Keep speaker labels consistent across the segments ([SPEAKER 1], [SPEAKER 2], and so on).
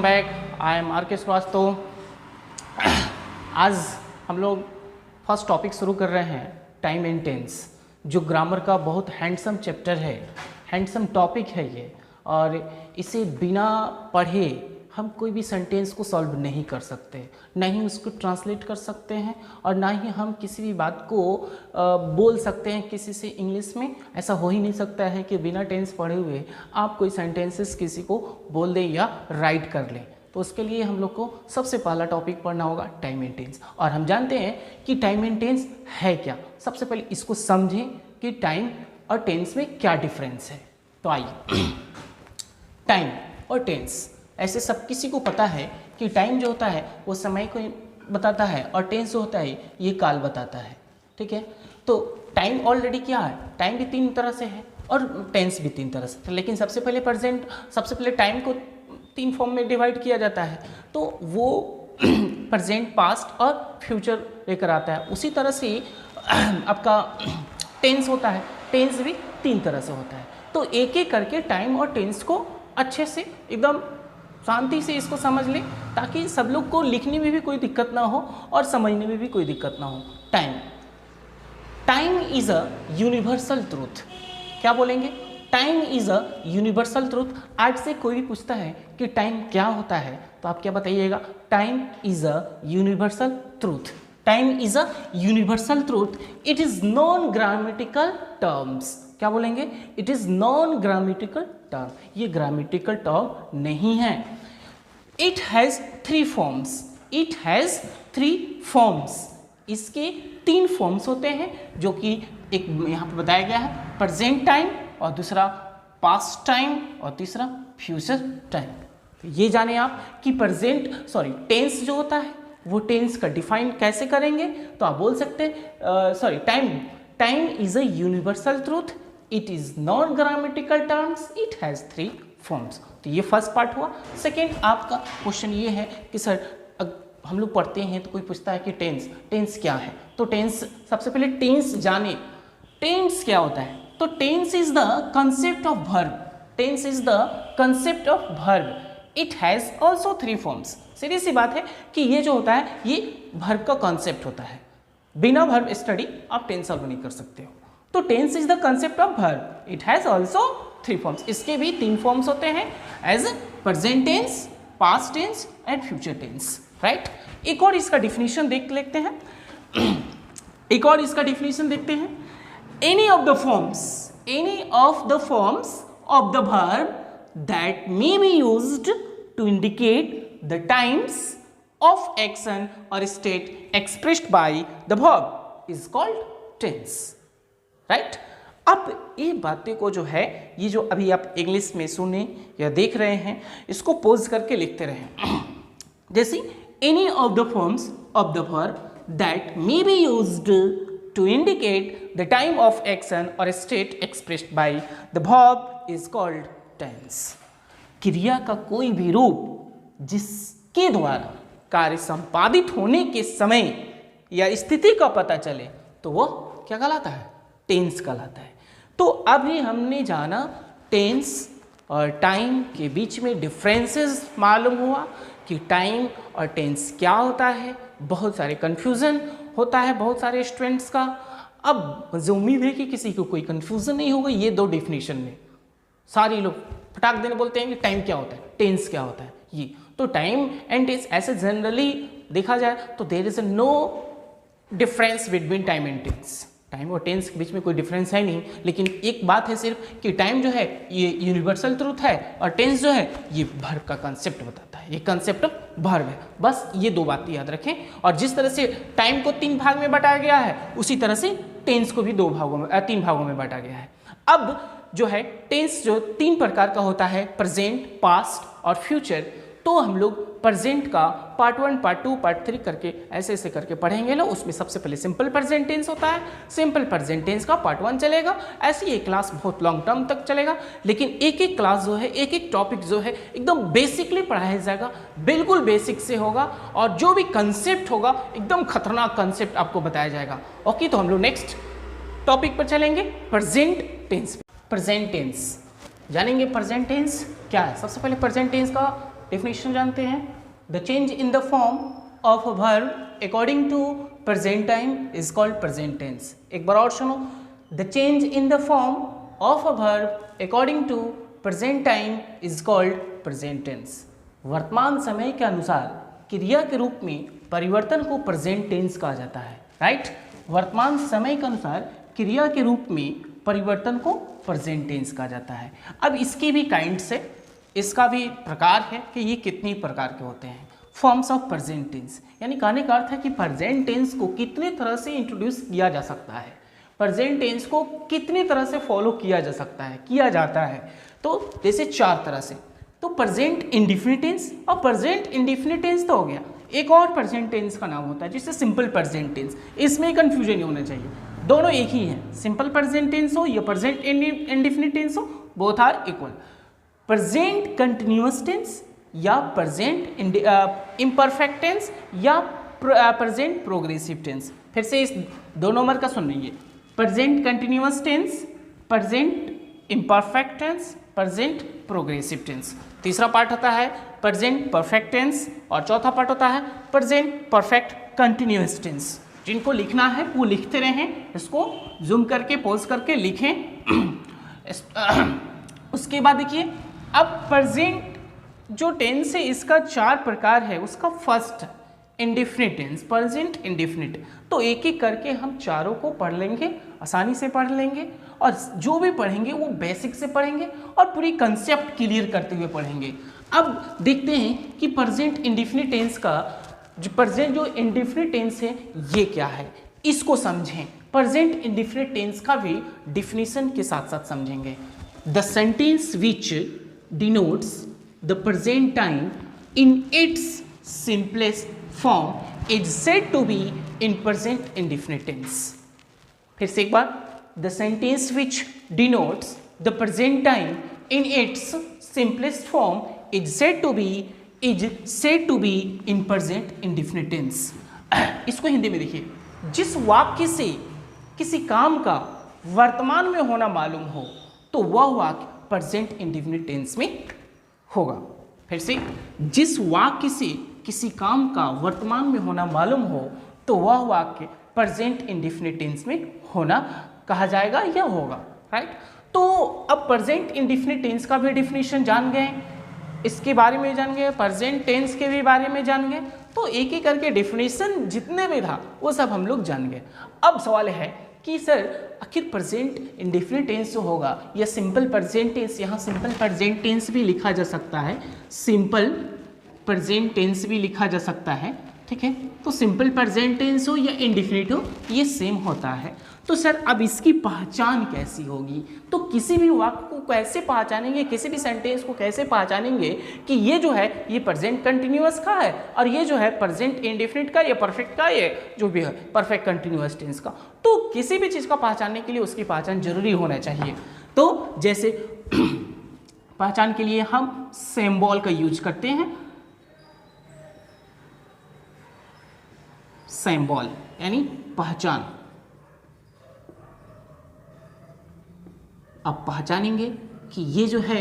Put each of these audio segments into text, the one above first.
[SPEAKER 1] Welcome back. I am R K Srivastava. आज हम लोग फर्स्ट टॉपिक शुरू कर रहे हैं, टाइम एंड टेंस, जो ग्रामर का बहुत हैंडसम चैप्टर है, हैंडसम टॉपिक है ये। और इसे बिना पढ़े हम कोई भी सेंटेंस को सॉल्व नहीं कर सकते, ना ही उसको ट्रांसलेट कर सकते हैं, और ना ही हम किसी भी बात को बोल सकते हैं किसी से इंग्लिश में। ऐसा हो ही नहीं सकता है कि बिना टेंस पढ़े हुए आप कोई सेंटेंसेस किसी को बोल दें या राइट कर लें। तो उसके लिए हम लोग को सबसे पहला टॉपिक पढ़ना होगा टाइम एंड टेंस। और हम जानते हैं कि टाइम एंड टेंस है क्या। सबसे पहले इसको समझें कि टाइम और टेंस में क्या डिफरेंस है। तो आइए, टाइम और टेंस, ऐसे सब किसी को पता है कि टाइम जो होता है वो समय को बताता है, और टेंस जो होता है ये काल बताता है। ठीक है, तो टाइम ऑलरेडी क्या है, टाइम भी तीन तरह से है और टेंस भी तीन तरह से। लेकिन सबसे पहले टाइम को तीन फॉर्म में डिवाइड किया जाता है, तो वो प्रेजेंट, पास्ट और फ्यूचर लेकर आता है। उसी तरह से आपका टेंस होता है, टेंस भी तीन तरह से होता है। तो एक एक करके टाइम और टेंस को अच्छे से एकदम शांति से इसको समझ लें, ताकि सब लोग को लिखने में भी कोई दिक्कत ना हो और समझने में भी कोई दिक्कत ना हो। Time is a universal truth. क्या बोलेंगे? Time is a universal truth. आज से कोई भी पूछता है कि टाइम क्या होता है, तो आप क्या बताइएगा? Time is a universal truth. Time is a universal truth. It is non grammatical terms. क्या बोलेंगे? It is non grammatical term. ये ग्रामेटिकल टर्म नहीं है। It has three forms. It has three forms. इसके तीन फॉर्म्स होते हैं, जो कि एक यहाँ पे बताया गया है, प्रेजेंट टाइम, और दूसरा पास्ट टाइम, और तीसरा फ्यूचर टाइम। तो ये जाने आप कि टेंस जो होता है वो टेंस का डिफाइन कैसे करेंगे। तो आप बोल सकते हैं time is a universal truth, it is non grammatical terms, it has three forms. तो ये फर्स्ट पार्ट हुआ। सेकेंड आपका क्वेश्चन ये है कि सर हम लोग पढ़ते हैं तो कोई पूछता है कि टेंस क्या है। तो टेंस, सबसे पहले टेंस जाने, टेंस क्या होता है। तो tense is the concept of verb. Tense is the concept of verb. It has also three forms. सीधी सी बात है कि ये जो होता है ये वर्ब का कॉन्सेप्ट होता है। बिना वर्ब स्टडी आप टेंस सॉल्व नहीं कर सकते हो। तो tense is the concept of verb. It has also three forms. इसके भी तीन फॉर्म्स होते हैं, as present tense, past tense and future tense. Right. एक और इसका डिफिनीशन देख लेते हैं। Any of the forms of the verb that may be used to indicate the times of action or state expressed by the verb is called tense. Right? अब ये बातें को जो है, ये जो अभी आप इंग्लिश में सुने या देख रहे हैं, इसको पोज करके लिखते रहें। जैसे any of the forms of the verb that may be used to indicate the time of action or state expressed by the verb is called tense. क्रिया का कोई भी रूप जिसके द्वारा कार्य संपादित होने के समय या स्थिति का पता चले, तो वो क्या कहलाता है? टेंस कहलाता है। तो अभी हमने जाना टेंस और टाइम के बीच में डिफरेंसेस मालूम हुआ कि टाइम और टेंस क्या होता है। बहुत सारे कन्फ्यूज़न होता है बहुत सारे स्टूडेंट्स का। अब मुझे उम्मीद है कि किसी को कोई कन्फ्यूज़न नहीं होगा ये दो डिफिनीशन में। सारे लोग फटाक देने बोलते हैं कि टाइम क्या होता है, टेंस क्या होता है। ये तो टाइम एंड टेंस ऐसे जनरली देखा जाए तो there is no difference between time and tense. Time और टेंस के बीच में कोई डिफरेंस है नहीं, लेकिन एक बात है सिर्फ कि टाइम जो है ये यूनिवर्सल ट्रूथ है, और टेंस जो है ये वर्ब का कंसेप्ट बताता है, ये कंसेप्ट ऑफ वर्ब है। बस ये दो बातें याद रखें। और जिस तरह से टाइम को तीन भाग में बांटा गया है, उसी तरह से टेंस को भी तीन भागों में बांटा गया है। अब जो है टेंस जो तीन प्रकार का होता है, प्रेजेंट, पास्ट और फ्यूचर। तो हम लोग प्रेजेंट का पार्ट 1, पार्ट 2, पार्ट 3 करके ऐसे करके पढ़ेंगे ना। उसमें सबसे पहले सिंपल प्रेजेंट टेंस होता है। सिंपल प्रेजेंट टेंस का पार्ट 1 चलेगा। ऐसे ये क्लास बहुत लॉन्ग टर्म तक चलेगा, लेकिन एक एक क्लास जो है, एक एक टॉपिक जो है एकदम बेसिकली पढ़ाया जाएगा, बिल्कुल बेसिक से होगा। और जो भी कंसेप्ट होगा एकदम खतरनाक कंसेप्ट आपको बताया जाएगा। ओके, तो हम लोग नेक्स्ट टॉपिक पर चलेंगे, प्रेजेंट टेंस। प्रेजेंट टेंस जानेंगे। प्रेजेंट टेंस क्या है? सबसे पहले प्रेजेंट टेंस का डेफिनेशन जानते हैं, the change in the form of a verb according to present time is called present tense. एक बार और सुनो, the change in the form of a verb according to present time is called present tense. वर्तमान समय के अनुसार क्रिया के रूप में परिवर्तन को प्रेजेंट टेंस कहा जाता है, राइट। वर्तमान समय के अनुसार क्रिया के रूप में परिवर्तन को प्रेजेंट टेंस कहा जाता है। अब इसकी भी काइंड्स है, इसका भी प्रकार है कि ये कितनी प्रकार के होते हैं। फॉर्म्स ऑफ प्रेजेंट टेंस, यानी कहने का अर्थ है कि प्रेजेंट टेंस को कितनी तरह से इंट्रोड्यूस किया जा सकता है, प्रेजेंट टेंस को कितनी तरह से फॉलो किया जा सकता है, किया जाता है। तो जैसे 4 तरह से, तो प्रेजेंट इंडेफिनिट टेंस, और प्रेजेंट इंडेफिनिट टेंस तो हो गया। एक और प्रेजेंट टेंस का नाम होता है जिससे सिंपल प्रेजेंट टेंस, इसमें कंफ्यूजन नहीं होना चाहिए, दोनों एक ही हैं। सिंपल प्रेजेंट टेंस हो या प्रेजेंट इंडेफिनिट टेंस हो, both are equal. Present continuous tense या प्रेजेंट इम्परफेक्ट टेंस या प्रेजेंट प्रोग्रेसिव टेंस। फिर से इस 2 नंबर का सुन लीजिए, present continuous tense, present imperfect tense, present progressive tense. तीसरा पार्ट होता है प्रेजेंट परफेक्ट टेंस, और चौथा पार्ट होता है प्रेजेंट परफेक्ट कंटिन्यूअस टेंस। जिनको लिखना है वो लिखते रहें, इसको जूम करके पॉज करके लिखें। उसके बाद देखिए, अब प्रेजेंट जो टेंस है इसका 4 प्रकार है। उसका first indefinite tense, present indefinite. तो एक एक करके हम चारों को पढ़ लेंगे, आसानी से पढ़ लेंगे, और जो भी पढ़ेंगे वो बेसिक से पढ़ेंगे और पूरी कंसेप्ट क्लियर करते हुए पढ़ेंगे। अब देखते हैं कि प्रेजेंट इंडेफिनिट टेंस का जो इंडेफिनिट टेंस है ये क्या है, इसको समझें। प्रेजेंट इंडेफिनिट टेंस का भी डिफिनीशन के साथ साथ समझेंगे। The sentence which denotes the present time in its simplest form is said to be in present indefinite tense. फिर से एक बार, the sentence which denotes the present time in its simplest form is said to be in present indefinite tense। इसको हिंदी में देखिए, जिस वाक्य से किसी काम का वर्तमान में होना मालूम हो तो वह वाक्य प्रेजेंट इंडेफिनिट टेंस में होगा। फिर से, जिस वाक्य से किसी काम का वर्तमान में होना मालूम हो तो वह वाक्य प्रेजेंट इंडेफिनिट टेंस में होना कहा जाएगा या होगा, राइट। तो अब प्रेजेंट इंडेफिनिट टेंस का भी डिफिनीशन जान गए, इसके बारे में जान गए, प्रेजेंट टेंस के भी बारे में जान गए, तो एक एक करके डिफिनीशन जितने भी था वो सब हम लोग जान गए। अब सवाल है कि सर आखिर प्रेजेंट इंडेफिनिट टेंस जो होगा या सिंपल प्रेजेंट टेंस, यहाँ सिंपल प्रेजेंट टेंस भी लिखा जा सकता है, सिंपल प्रेजेंट टेंस भी लिखा जा सकता है, ठीक है। तो सिंपल प्रेजेंट टेंस हो या इंडेफिनिट हो ये सेम होता है। तो सर अब इसकी पहचान कैसी होगी, तो किसी भी वाक्य को कैसे पहचानेंगे, किसी भी सेंटेंस को कैसे पहचानेंगे कि ये जो है ये प्रेजेंट कंटिन्यूअस का है और ये जो है प्रेजेंट इंडेफिनिट का या परफेक्ट का, ये जो भी है परफेक्ट कंटिन्यूअस टेंस का। तो किसी भी चीज़ का पहचानने के लिए उसकी पहचान जरूरी होना चाहिए। तो जैसे पहचान के लिए हम सिंबल का यूज करते हैं, सिंबल यानी पहचान। अब पहचानेंगे कि ये जो है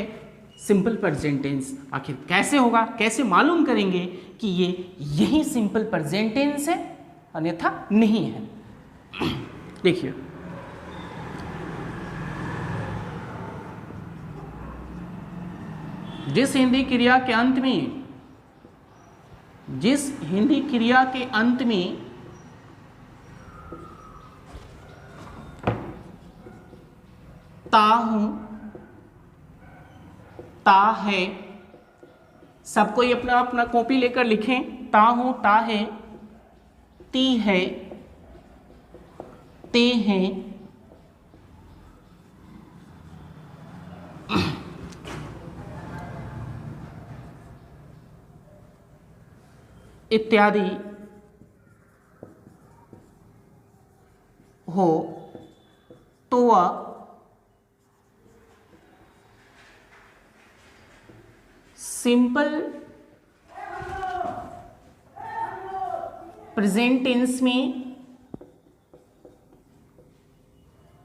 [SPEAKER 1] सिंपल प्रेजेंट टेंस आखिर कैसे होगा, कैसे मालूम करेंगे कि ये यही सिंपल प्रेजेंट टेंस है अन्यथा नहीं है। देखिए, जिस हिंदी क्रिया के अंत में ता हूं, ता है, सबको ये अपना अपना कॉपी लेकर लिखें। ता हूं, ता है, ती है, ते हैं, इत्यादि हो तो वह सिंपल प्रेजेंट टेंस में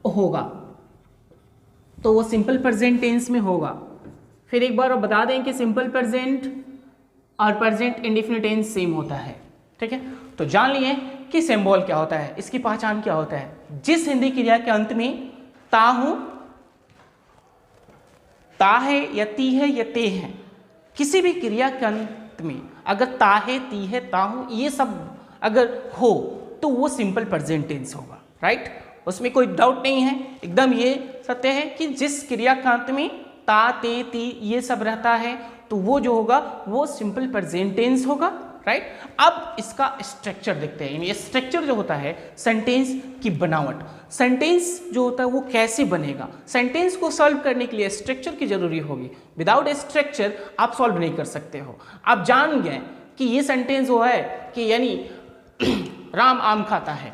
[SPEAKER 1] होगा, तो वो सिंपल प्रेजेंट टेंस में होगा। फिर एक बार बता दें कि सिंपल प्रेजेंट और प्रेजेंट इंडेफिनिट टेंस सेम होता है। ठीक है, तो जान लिए कि सिंबल क्या होता है, इसकी पहचान क्या होता है। जिस हिंदी क्रिया के अंत में ता हूं, ता है या ती है या ते है, किसी भी क्रिया के अंत में अगर ता है, ती है, ता हूं ये सब अगर हो तो वो सिंपल प्रेजेंट टेंस होगा। राइट, उसमें कोई डाउट नहीं है, एकदम ये सत्य है कि जिस क्रिया के अंत में ता, ते, ती ये सब रहता है तो वो जो होगा वो सिंपल प्रेजेंट टेंस होगा। राइट, अब इसका स्ट्रक्चर देखते हैं। ये स्ट्रक्चर जो होता है सेंटेंस की बनावट, सेंटेंस जो होता है वो कैसे बनेगा, सेंटेंस को सॉल्व करने के लिए स्ट्रक्चर की जरूरी होगी। विदाउट स्ट्रक्चर आप सॉल्व नहीं कर सकते हो। आप जान गए कि ये सेंटेंस वो है कि यानी राम आम खाता है,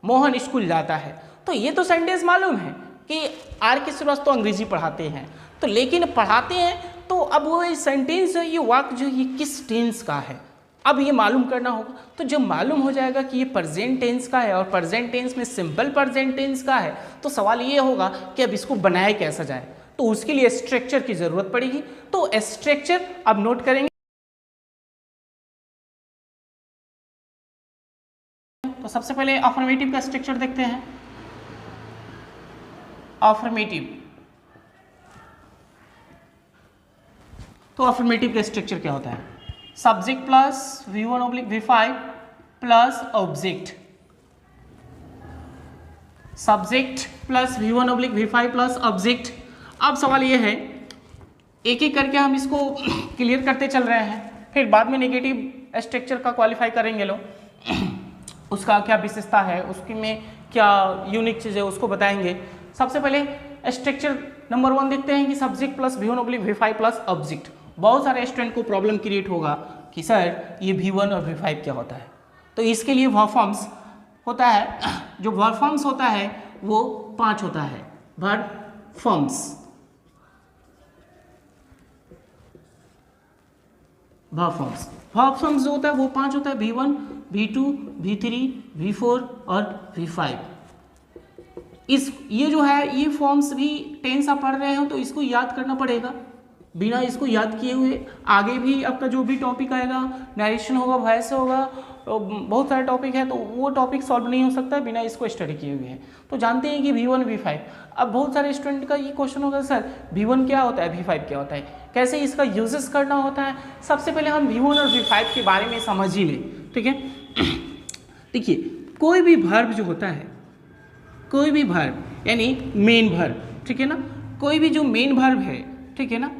[SPEAKER 1] मोहन स्कूल जाता है, तो ये तो सेंटेंस मालूम है कि R.K. श्रीवास्तव अंग्रेजी पढ़ाते हैं, तो लेकिन पढ़ाते हैं तो अब वो सेंटेंस ये वाक्य जो ये किस टेंस का है अब ये मालूम करना होगा। तो जब मालूम हो जाएगा कि ये प्रेजेंट टेंस का है और प्रेजेंट टेंस में सिंपल प्रेजेंट टेंस का है, तो सवाल ये होगा कि अब इसको बनाया कैसा जाए, तो उसके लिए स्ट्रक्चर की जरूरत पड़ेगी। तो स्ट्रक्चर अब नोट करेंगे। तो सबसे पहले अफर्मेटिव का स्ट्रक्चर देखते हैं। अफर्मेटिव, तो अफर्मेटिव का स्ट्रक्चर क्या होता है? Subject plus V1 oblique V5 plus object, subject plus V1 oblique V5 plus object. अब सवाल ये है, एक एक करके हम इसको क्लियर करते चल रहे हैं, फिर बाद में नेगेटिव स्ट्रक्चर का क्वालिफाई करेंगे लोग, उसका क्या विशेषता है, उसकी में क्या यूनिक चीज़ है उसको बताएंगे। सबसे पहले स्ट्रक्चर नंबर 1 देखते हैं कि subject plus V1 oblique V5 plus object. बहुत सारे स्टूडेंट को प्रॉब्लम क्रिएट होगा कि सर ये V1 और V5 क्या होता है। तो इसके लिए वर्ब फॉर्म्स होता है, जो वर्ब फॉर्म्स होता है वो 5 होता है। वर्ब फॉर्म्स, वर्ब फॉर्म्स जो होता है वो 5 होता है, V1, V2, V3, V4 और V5। इस ये जो है ये फॉर्म्स भी टेंस आप पढ़ रहे हो तो इसको याद करना पड़ेगा। बिना इसको याद किए हुए आगे भी आपका जो भी टॉपिक आएगा, नरेशन होगा, वॉइस होगा, तो बहुत सारे टॉपिक है, तो वो टॉपिक सॉल्व नहीं हो सकता बिना इसको स्टडी किए हुए हैं। तो जानते हैं कि V1 V5। अब बहुत सारे स्टूडेंट का ये क्वेश्चन होगा सर V1 क्या होता है, V5 क्या होता है, कैसे इसका यूजेस करना होता है। सबसे पहले हम V1 और V5 के बारे में समझ ही लें। ठीक है, देखिए कोई भी वर्ब जो होता है, कोई भी वर्ब यानी मेन वर्ब, ठीक है ना, कोई भी जो मेन वर्ब है, ठीक है ना,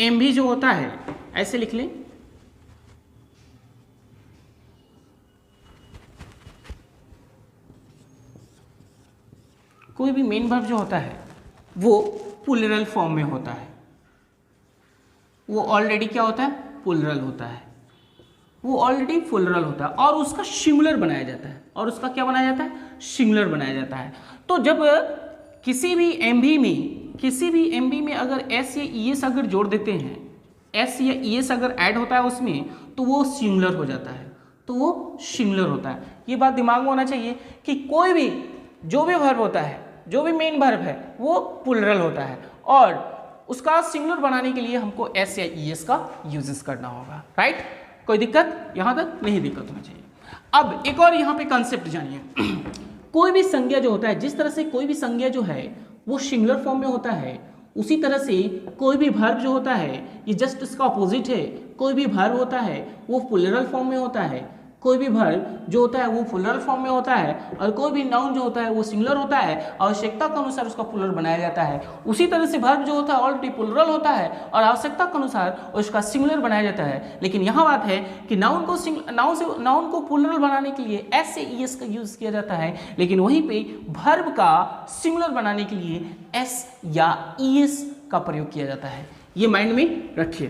[SPEAKER 1] एम भी जो होता है ऐसे लिख लें, कोई भी मेन वर्ब जो होता है वो प्लूरल फॉर्म में होता है, वो ऑलरेडी क्या होता है, प्लूरल होता है, वो ऑलरेडी प्लूरल होता है और उसका सिंगुलर बनाया जाता है, और उसका क्या बनाया जाता है, सिंगुलर बनाया जाता है। तो जब किसी भी एमबी में अगर एस या ईएस अगर जोड़ देते हैं, एस या ईएस अगर ऐड होता है उसमें, तो वो सिंगुलर हो जाता है, तो वो सिंगुलर होता है। ये बात दिमाग में होना चाहिए कि कोई भी जो भी वर्ब होता है, जो भी मेन वर्ब है वो प्लूरल होता है, और उसका सिंगुलर बनाने के लिए हमको एस या ईएस का यूजेस करना होगा। राइट, कोई दिक्कत यहाँ तक नहीं, दिक्कत होना चाहिए। अब एक और यहाँ पे कंसेप्ट जानिए। कोई भी संज्ञा जो होता है, जिस तरह से कोई भी संज्ञा जो है वो सिंगुलर फॉर्म में होता है, उसी तरह से कोई भी वर्ब जो होता है ये जस्ट इसका अपोजिट है। कोई भी वर्ब होता है वो प्लूरल फॉर्म में होता है, कोई भी वर्ब जो होता है वो प्लूरल फॉर्म में होता है, और कोई भी नाउन जो होता है वो सिंगुलर होता है, आवश्यकता के अनुसार उसका प्लूरल बनाया जाता है। उसी तरह से वर्ब जो होता है ऑलरेडी प्लूरल होता है और आवश्यकता के अनुसार उसका सिंगुलर बनाया जाता है। लेकिन यहाँ बात है कि नाउन को प्लूरल बनाने के लिए एस से ईएस का यूज किया जाता है, लेकिन वहीं पे वर्ब का सिंगुलर बनाने के लिए एस या ईएस का प्रयोग किया जाता है। ये माइंड में रखिए।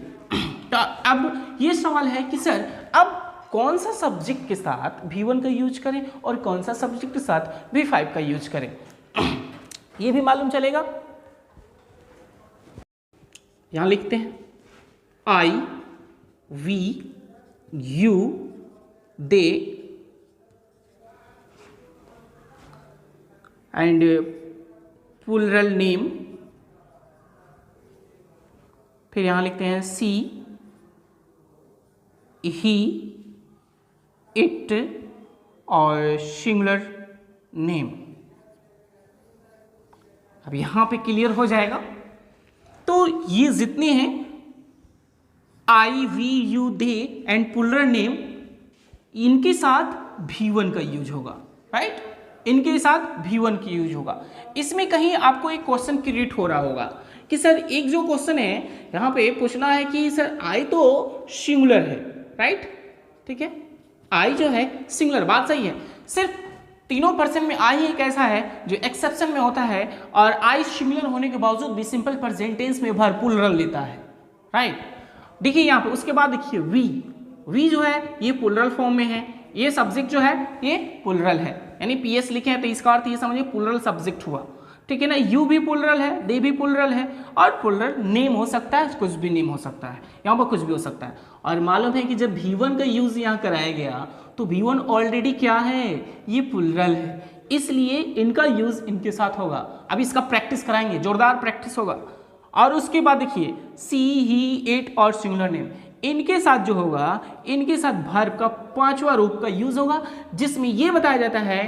[SPEAKER 1] तो अब ये सवाल है कि सर अब कौन सा सब्जेक्ट के साथ V1 का यूज करें और कौन सा सब्जेक्ट के साथ V5 का यूज करें, ये भी मालूम चलेगा। यहां लिखते हैं I, we, you, they and plural name। फिर यहां लिखते हैं C, ही, इट और सिंगुलर नेम। अब यहां पे क्लियर हो जाएगा। तो ये जितने हैं I, we, you, they and plural name, इनके साथ V1 का यूज होगा, राइट। इनके साथ V1 की यूज होगा। इसमें कहीं आपको एक क्वेश्चन क्रिएट हो रहा होगा कि सर एक जो क्वेश्चन है यहाँ पे पूछना है कि सर आई तो सिंगुलर है, राइट, ठीक है, आई जो है सिंगुलर, बात सही है। सिर्फ तीनों पर्सन में आई एक ऐसा है जो एक्सेप्शन में होता है और आई सिंगुलर होने के बावजूद भी सिंपल प्रेजेंट टेंस में भर प्लूरल लेता है, राइट। देखिए यहाँ पे उसके बाद देखिए वी जो है ये प्लूरल फॉर्म में है, ये सब्जेक्ट जो है ये प्लूरल है, यानी पीएस लिखे हैं तो इसका अर्थ ये समझिए प्लूरल सब्जेक्ट हुआ, ठीक है ना। यू भी प्लूरल है, दे भी प्लूरल है और प्लूरल नेम हो सकता है, कुछ भी नेम हो सकता है, यहाँ पर कुछ भी हो सकता है। और मालूम है कि जब V1 का यूज यहाँ कराया गया तो V1 ऑलरेडी क्या है, ये प्लूरल है, इसलिए इनका यूज इनके साथ होगा। अब इसका प्रैक्टिस कराएंगे, जोरदार प्रैक्टिस होगा। और उसके बाद देखिए सी, ही, इट और सिंगुलर नेम, इनके साथ जो होगा, इनके साथ वर्ब का पांचवा रूप का यूज होगा, जिसमें यह बताया जाता है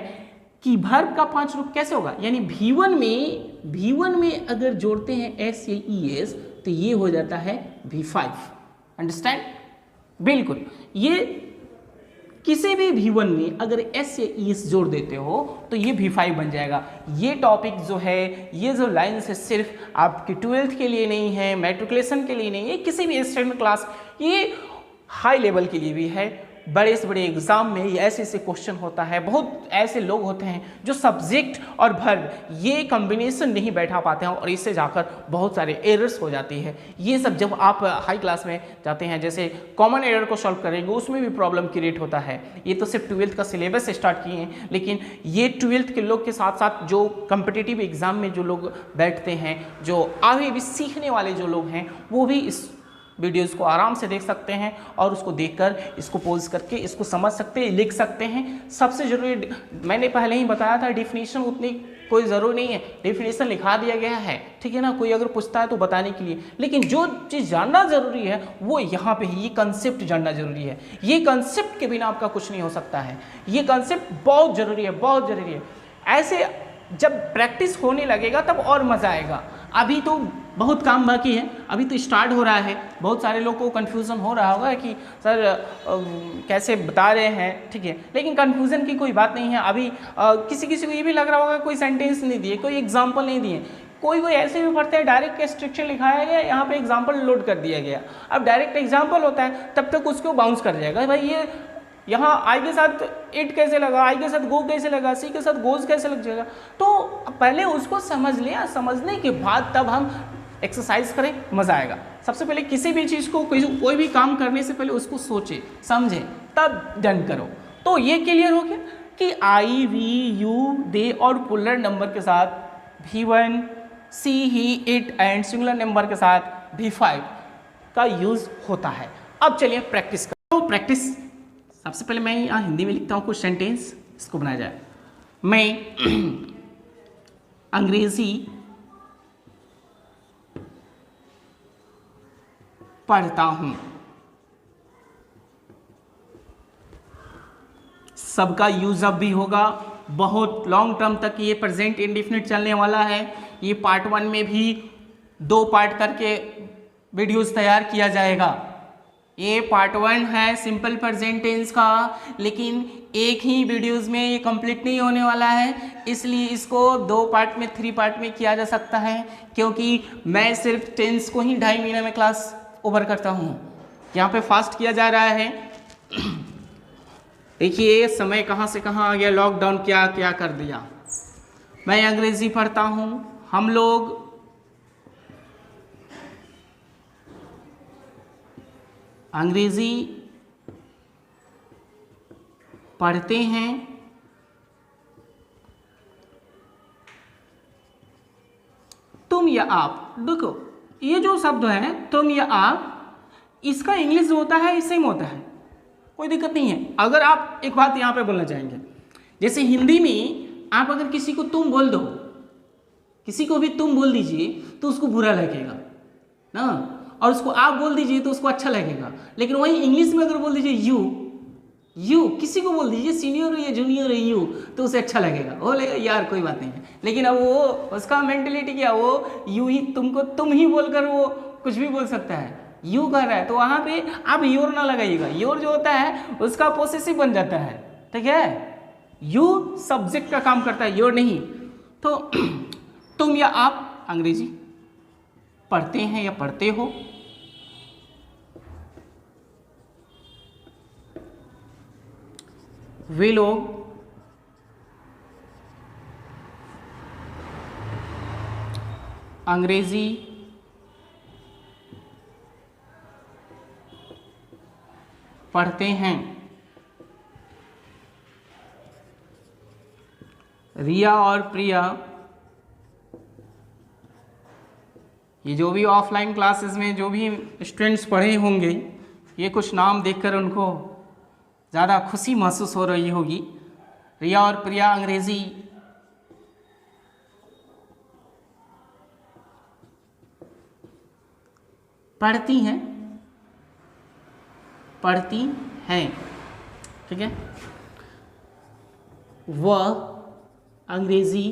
[SPEAKER 1] कि वर्ब का 5 रूप कैसे होगा। यानी V1 में अगर जोड़ते हैं एस या ES तो ये हो जाता है V5। अंडरस्टैंड? बिल्कुल, ये किसी भी V1 में अगर एस या ES जोड़ देते हो तो ये V5 बन जाएगा। ये टॉपिक जो है, ये जो लाइन्स है, सिर्फ आपकी 12th के लिए नहीं है, मैट्रिकुलेशन के लिए नहीं है, किसी भी स्टैंडर्ड क्लास, ये हाई लेवल के लिए भी है। बड़े से बड़े एग्जाम में ये ऐसे ऐसे क्वेश्चन होता है। बहुत ऐसे लोग होते हैं जो सब्जेक्ट और वर्ब ये कॉम्बिनेशन नहीं बैठा पाते हैं और इससे जाकर बहुत सारे एरर्स हो जाती है। ये सब जब आप हाई क्लास में जाते हैं, जैसे कॉमन एरर को सॉल्व करेंगे, उसमें भी प्रॉब्लम क्रिएट होता है। ये तो सिर्फ 12th का सिलेबस स्टार्ट किए हैं, लेकिन ये 12th के लोग के साथ साथ जो कम्पिटिटिव एग्जाम में जो लोग बैठते हैं, जो आगे भी सीखने वाले जो लोग हैं, वो भी इस वीडियोस को आराम से देख सकते हैं और उसको देखकर इसको पॉज करके इसको समझ सकते हैं, लिख सकते हैं। सबसे जरूरी, मैंने पहले ही बताया था, डेफिनेशन उतनी कोई ज़रूर नहीं है, डेफिनेशन लिखा दिया गया है, ठीक है ना। कोई अगर पूछता है तो बताने के लिए, लेकिन जो चीज़ जानना जरूरी है वो यहाँ पे ही, ये कंसेप्ट जानना जरूरी है। ये कंसेप्ट के बिना आपका कुछ नहीं हो सकता है। ये कंसेप्ट बहुत जरूरी है, बहुत जरूरी है। ऐसे जब प्रैक्टिस होने लगेगा तब और मज़ा आएगा। अभी तो बहुत काम बाकी है, अभी तो स्टार्ट हो रहा है। बहुत सारे लोगों को कन्फ्यूज़न हो रहा होगा कि सर कैसे बता रहे हैं, ठीक है, लेकिन कन्फ्यूज़न की कोई बात नहीं है। अभी किसी किसी को ये भी लग रहा होगा कोई सेंटेंस नहीं दिए, कोई एग्जाम्पल नहीं दिए। कोई ऐसे भी पढ़ते हैं डायरेक्ट इंस्ट्रक्शन लिखाया गया, यहाँ पे एग्जाम्पल लोड कर दिया गया। अब डायरेक्ट एग्जाम्पल होता है तब तक उसको बाउंस कर जाएगा, भाई ये यहाँ आई के साथ इट कैसे लगा, आई के साथ गो कैसे लगा, सी के साथ गोज कैसे लग जाएगा। तो पहले उसको समझ लें, समझने के बाद तब हम एक्सरसाइज करें, मज़ा आएगा। सबसे पहले किसी भी चीज़ को, कोई भी काम करने से पहले उसको सोचे समझे तब डन करो। तो ये क्लियर हो गया कि आई, वी, यू, दे और प्लूरल नंबर के साथ V1, she, he, it and singular number के साथ V5 का यूज़ होता है। अब चलिए प्रैक्टिस करो। तो प्रैक्टिस सबसे पहले मैं यहाँ हिंदी में लिखता हूँ कुछ सेंटेंस, इसको बनाया जाए। मैं अंग्रेजी पढ़ता हूँ। सबका यूज अप भी होगा, बहुत लॉन्ग टर्म तक ये प्रेजेंट इंडेफिनिट चलने वाला है। ये पार्ट 1 में भी 2 पार्ट करके वीडियोस तैयार किया जाएगा। ये पार्ट 1 है सिंपल प्रेजेंट टेंस का, लेकिन एक ही वीडियोस में ये कंप्लीट नहीं होने वाला है, इसलिए इसको 2 पार्ट में, 3 पार्ट में किया जा सकता है, क्योंकि मैं सिर्फ टेंस को ही 2.5 महीने में क्लास ओवर करता हूँ। यहाँ पे फास्ट किया जा रहा है। देखिए समय कहाँ से कहाँ आ गया, लॉकडाउन क्या क्या कर दिया। मैं अंग्रेजी पढ़ता हूँ, हम लोग अंग्रेजी पढ़ते हैं। तुम या आप, देखो ये जो शब्द है तुम या आप, इसका इंग्लिश जो होता है सेम होता है, कोई दिक्कत नहीं है। अगर आप एक बात यहाँ पे बोलना चाहेंगे, जैसे हिंदी में आप अगर किसी को तुम बोल दो, किसी को भी तुम बोल दीजिए तो उसको बुरा लगेगा ना। और उसको आप बोल दीजिए तो उसको अच्छा लगेगा, लेकिन वही इंग्लिश में अगर बोल दीजिए यू किसी को बोल दीजिए, सीनियर हो या जूनियर हो यू, तो उसे अच्छा लगेगा, वो लगेगा यार कोई बात नहीं है। लेकिन अब वो उसका मेंटेलिटी क्या, वो यू ही तुमको तुम ही बोलकर वो कुछ भी बोल सकता है, यू कर रहा है, तो वहाँ पे आप योर ना लगाइएगा। योर जो होता है उसका पोसेसिव बन जाता है, ठीक है। यू सब्जेक्ट का काम करता है, योर नहीं। तो तुम या आप अंग्रेजी पढ़ते हैं या पढ़ते हो, वे लोग अंग्रेजी पढ़ते हैं। रिया और प्रिया, ये जो भी ऑफलाइन क्लासेस में जो भी स्टूडेंट्स पढ़े होंगे, ये कुछ नाम देखकर उनको ज़्यादा खुशी महसूस हो रही होगी। रिया और प्रिया अंग्रेजी पढ़ती हैं, ठीक है। वह अंग्रेजी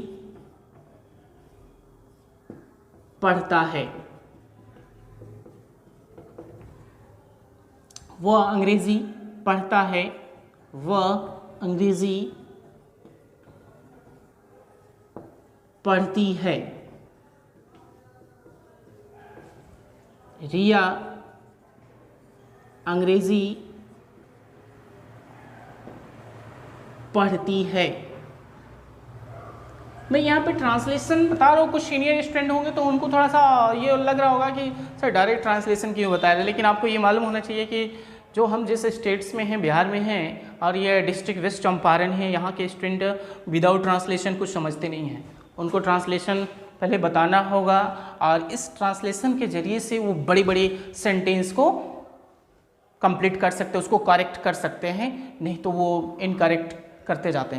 [SPEAKER 1] पढ़ता है, वह अंग्रेजी पढ़ता है, वह अंग्रेजी पढ़ती है। रिया अंग्रेजी पढ़ती है। मैं यहाँ पे ट्रांसलेशन बता रहा हूँ, कुछ सीनियर स्टूडेंट होंगे तो उनको थोड़ा सा ये लग रहा होगा कि सर डायरेक्ट ट्रांसलेशन क्यों बता रहे हैं, लेकिन आपको ये मालूम होना चाहिए कि जो हम जिस स्टेट्स में हैं, बिहार में हैं, और ये डिस्ट्रिक्ट वेस्ट चंपारण है, यहाँ के स्टूडेंट विदाउट ट्रांसलेशन कुछ समझते नहीं हैं। उनको ट्रांसलेशन पहले बताना होगा, और इस ट्रांसलेशन के ज़रिए से वो बड़ी बड़ी सेंटेंस को कंप्लीट कर सकते हैं, उसको करेक्ट कर सकते हैं, नहीं तो वो इनकरेक्ट करते जाते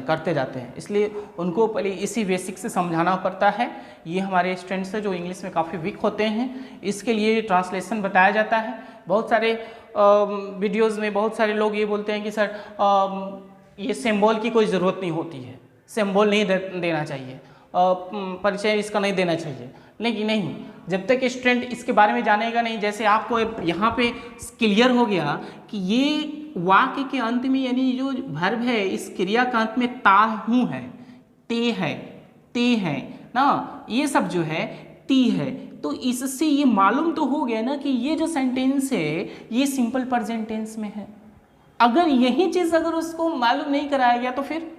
[SPEAKER 1] हैं। इसलिए उनको पहले इसी बेसिक से समझाना पड़ता है। ये हमारे स्टूडेंट्स हैं जो इंग्लिश में काफ़ी वीक होते हैं, इसके लिए ट्रांसलेशन बताया जाता है। बहुत सारे वीडियोज़ में बहुत सारे लोग ये बोलते हैं कि सर ये सिंबल की कोई ज़रूरत नहीं होती है, सिंबल नहीं देना चाहिए, परिचय इसका नहीं देना चाहिए। लेकिन नहीं, जब तक स्टूडेंट इसके बारे में जानेगा नहीं, जैसे आपको यहाँ पे क्लियर हो गया कि ये वाक्य के अंत में, यानी जो वर्ब है इस क्रिया का अंत में ता हूँ है, ते है ना, ये सब जो है ती है, तो इससे ये मालूम तो हो गया ना कि ये जो सेंटेंस है ये सिंपल प्रेजेंट टेंस में है। अगर यही चीज़ अगर उसको मालूम नहीं कराया गया तो फिर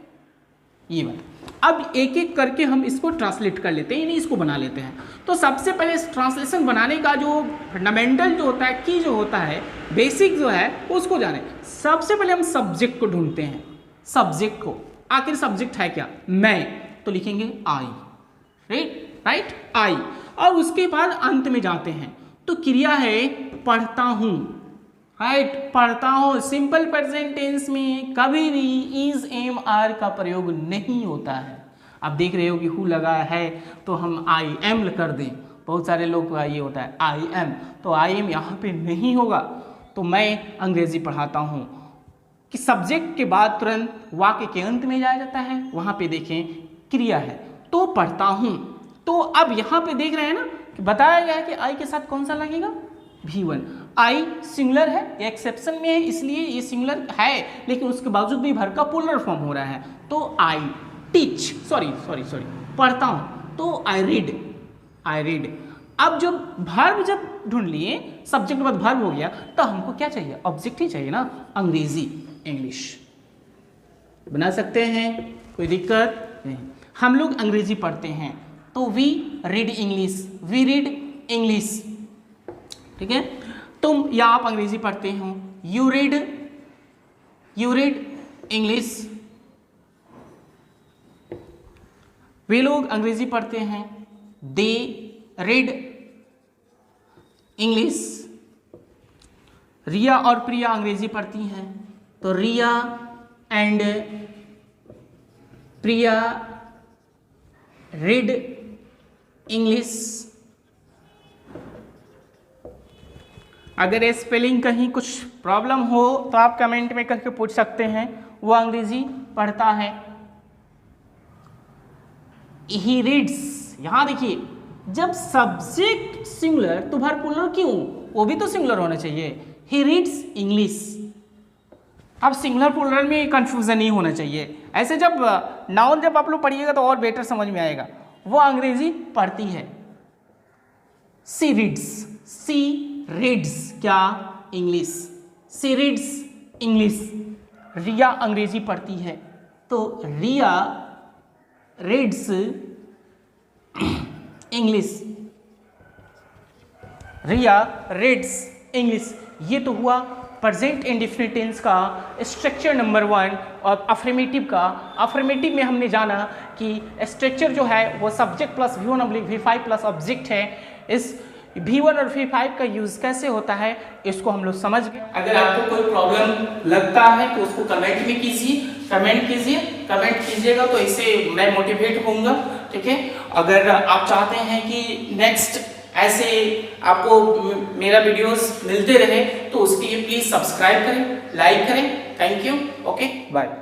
[SPEAKER 1] ये बात। अब एक एक करके हम इसको ट्रांसलेट कर लेते हैं, यानी इसको बना लेते हैं। तो सबसे पहले इस ट्रांसलेशन बनाने का जो फंडामेंटल जो होता है, की जो होता है, बेसिक जो है उसको जाने। सबसे पहले हम सब्जेक्ट को ढूंढते हैं, सब्जेक्ट को। आखिर सब्जेक्ट है क्या? मैं, तो लिखेंगे आई, राइट आई, और उसके बाद अंत में जाते हैं तो क्रिया है पढ़ता हूँ, राइट, पढ़ता हूँ। सिंपल प्रेजेंट टेंस में कभी भी इज एम आर का प्रयोग नहीं होता है। आप देख रहे हो कि हु लगा है तो हम आई एम कर दें, बहुत सारे लोग का ये होता है आई एम, तो आई एम यहाँ पे नहीं होगा। तो मैं अंग्रेजी पढ़ाता हूँ कि सब्जेक्ट के बाद तुरंत वाक्य के अंत में जाया जाता है, वहाँ पे देखें क्रिया है तो पढ़ता हूँ। तो अब यहाँ पे देख रहे हैं ना कि बताया गया है कि आई के साथ कौन सा लगेगा? V1। आई सिंगुलर है, ये एक्सेप्शन में है इसलिए ये सिंगुलर है, लेकिन उसके बावजूद भी भर का प्लूरल फॉर्म हो रहा है। तो आई टीच, सॉरी पढ़ता हूँ, तो आई रीड। अब जब वर्ब जब ढूंढ लिए, सब्जेक्ट के बाद वर्ब हो गया, तो हमको क्या चाहिए? ऑब्जेक्ट ही चाहिए ना, अंग्रेजी, इंग्लिश। बना सकते हैं, कोई दिक्कत नहीं। हम लोग अंग्रेजी पढ़ते हैं तो वी रीड इंग्लिश, ठीक है। तुम या आप अंग्रेजी पढ़ते हो, यू रीड इंग्लिश। वे लोग अंग्रेजी पढ़ते हैं, दे रीड इंग्लिश। रिया और प्रिया अंग्रेजी पढ़ती हैं तो रिया एंड प्रिया रीड इंग्लिश। अगर स्पेलिंग कहीं कुछ प्रॉब्लम हो तो आप कमेंट में करके पूछ सकते हैं, वो अंग्रेजी पढ़ता है। ही रीड्स, यहां देखिए जब सब्जेक्ट सिंगुलर तो वर्ब प्लूरल क्यों, वो भी तो सिंगुलर होना चाहिए। He reads English. अब सिंगुलर प्लूरल में कंफ्यूजन नहीं होना चाहिए। ऐसे जब नाउन जब आप लोग पढ़िएगा तो और बेटर समझ में आएगा। वो अंग्रेजी पढ़ती है। सी रीड्स, सी रीड्स क्या, इंग्लिश। सी रीड्स इंग्लिश। रिया अंग्रेजी पढ़ती है, तो रिया रीड्स इंग्लिश। रिया रीड्स इंग्लिश। ये तो हुआ प्रेजेंट इंडेफिनिट टेंस का स्ट्रक्चर नंबर 1। और अफर्मेटिव का, अफर्मेटिव में हमने जाना कि स्ट्रक्चर जो है वो subject plus V1/V5 plus object है। इस V1 और V5 का यूज कैसे होता है इसको हम लोग समझ गए। अगर आपको कोई प्रॉब्लम लगता है तो उसको कमेंट में कीजिए, कमेंट कीजिएगा तो इससे मैं मोटिवेट होऊंगा, ठीक है। अगर आप चाहते हैं कि नेक्स्ट ऐसे आपको मेरा वीडियोस मिलते रहे तो उसके लिए प्लीज सब्सक्राइब करें, लाइक करें। Thank you, okay bye.